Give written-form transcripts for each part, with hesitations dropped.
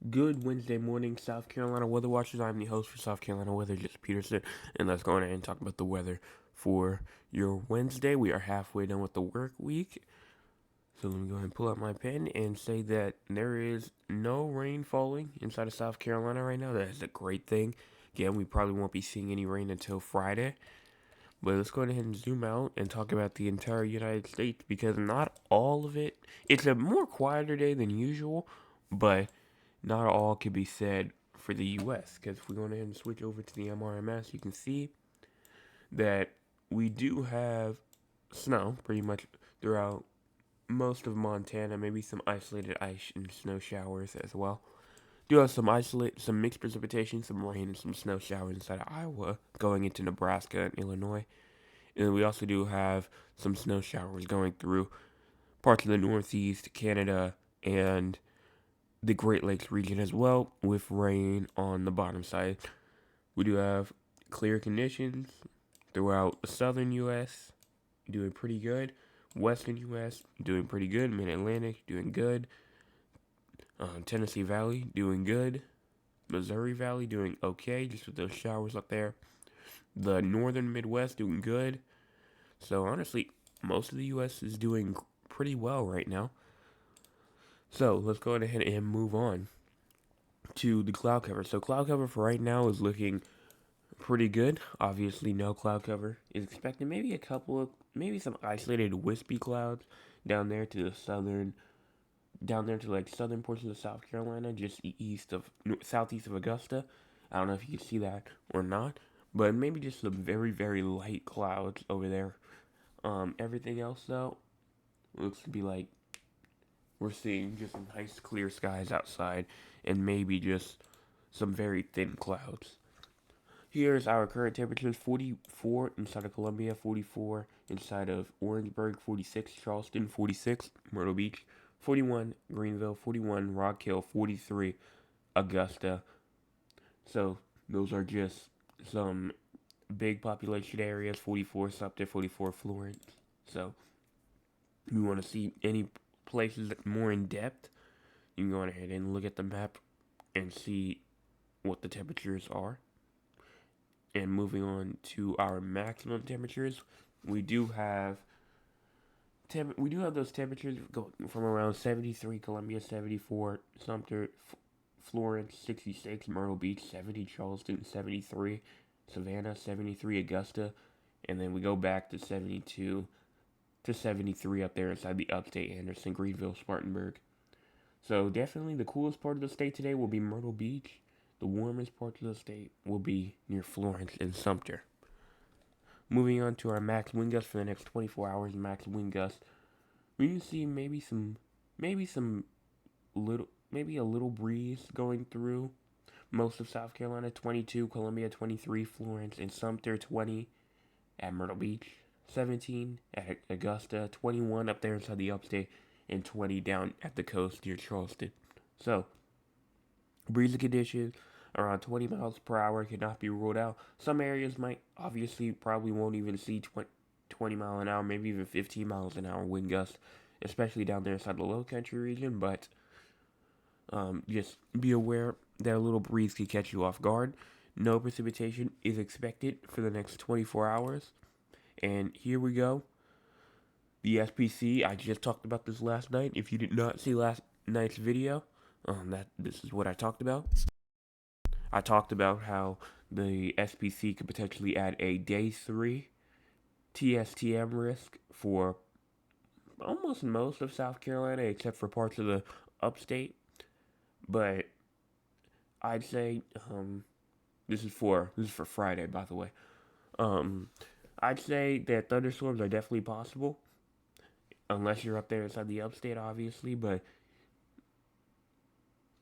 Good Wednesday morning, South Carolina weather watchers. I'm the host for South Carolina Weather, Just Peterson, and let's go ahead and talk about the weather for your Wednesday. We are halfway done with the work week, so let me go ahead and pull out my pen and say that there is no rain falling inside of South Carolina right now. That is a great thing. Again, we probably won't be seeing any rain until Friday, but let's go ahead and zoom out and talk about the entire United States because not all of it. It's a more quieter day than usual, but not all can be said for the US, because if we go ahead and switch over to the MRMS, you can see that we do have snow pretty much throughout most of Montana, maybe some isolated ice and snow showers as well. Do have some mixed precipitation, some rain and some snow showers inside of Iowa going into Nebraska and Illinois. And we also do have some snow showers going through parts of the Northeast, Canada, and the Great Lakes region as well, with rain on the bottom side. We do have clear conditions throughout the southern U.S., doing pretty good. Western U.S. doing pretty good. Mid Atlantic doing good. Tennessee Valley doing good. Missouri Valley doing okay, just with those showers up there. The northern Midwest doing good. So honestly, most of the U.S. is doing pretty well right now. So let's go ahead and move on to the cloud cover. So cloud cover for right now is looking pretty good. Obviously, no cloud cover is expected. Maybe some isolated wispy clouds down there to the southern, down there to like southern portions of South Carolina, just east of, southeast of Augusta. I don't know if you can see that or not, but maybe just some very, very light clouds over there. Everything else though looks to be like we're seeing just nice clear skies outside and maybe just some very thin clouds. Here's our current temperatures: 44 inside of Columbia, 44 inside of Orangeburg, 46 Charleston, 46 Myrtle Beach, 41 Greenville, 41 Rock Hill, 43 Augusta. So those are just some big population areas: 44 Sumter, 44 Florence. So if you want to see any places more in depth, you can go ahead and look at the map and see what the temperatures are. And moving on to our maximum temperatures, we do have those temperatures going from around 73 Columbia, 74 Sumter, Florence, 66 Myrtle Beach, 70 Charleston, 73 Savannah, 73 Augusta, and then we go back to 72 to 73 up there inside the upstate: Anderson, Greenville, Spartanburg. So definitely the coolest part of the state today will be Myrtle Beach. The warmest part of the state will be near Florence and Sumter. Moving on to our max wind gust for the next 24 hours, max wind gust. We can see maybe some maybe a little breeze going through most of South Carolina. 22 Columbia, 23 Florence and Sumter, 20 at Myrtle Beach, 17 at Augusta, 21 up there inside the upstate, and 20 down at the coast near Charleston. So breezy conditions around 20 miles per hour cannot be ruled out. Some areas might obviously probably won't even see 20 mile an hour, maybe even 15 miles an hour wind gusts, especially down there inside the low country region. But just be aware that a little breeze could catch you off guard. No precipitation is expected for the next 24 hours. And here we go. The SPC, I just talked about this last night. If you did not see last night's video, this is what I talked about. I talked about how the SPC could potentially add a day 3 TSTM risk for almost most of South Carolina, except for parts of the upstate. But I'd say this is for Friday, by the way. Um, I'd say that thunderstorms are definitely possible, unless you're up there inside the upstate, obviously. But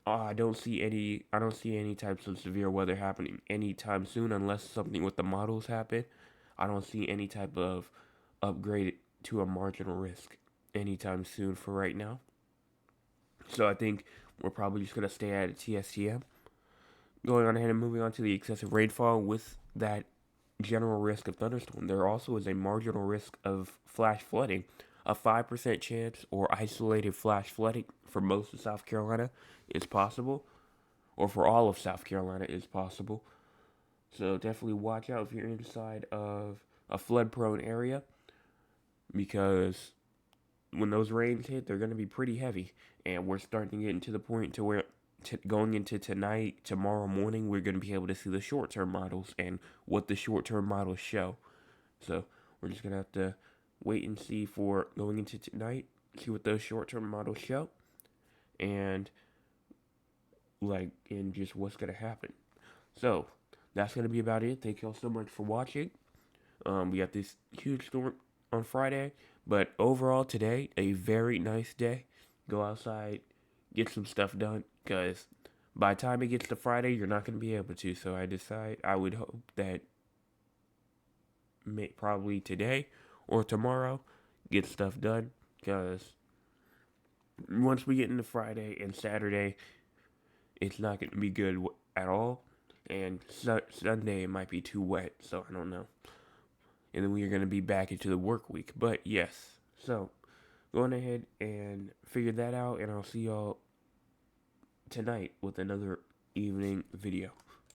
I don't see any types of severe weather happening anytime soon, unless something with the models happen. I don't see any type of upgrade to a marginal risk anytime soon for right now. So I think we're probably just gonna stay at a TSTM. Going on ahead and moving on to the excessive rainfall with that general risk of thunderstorm, there also is a marginal risk of flash flooding. A 5% chance or isolated flash flooding for most of South Carolina is possible. or for all of South Carolina is possible. So definitely watch out if you're inside of a flood prone area, because when those rains hit, they're going to be pretty heavy. And we're starting to get into the point to where going into tonight, tomorrow morning, we're going to be able to see the short term models and what the short term models show. So we're just going to have to wait and see for going into tonight, see what those short term models show, and and just what's going to happen. So that's going to be about it. Thank y'all so much for watching. We got this huge storm on Friday, but overall today, a very nice day. Go outside, get some stuff done, because by the time it gets to Friday, you're not going to be able to. So I would hope that probably today or tomorrow, get stuff done, because once we get into Friday and Saturday, it's not going to be good at all. And Sunday it might be too wet, so I don't know. And then we are going to be back into the work week. But yes, so going ahead and figure that out, and I'll see y'all tonight with another evening video.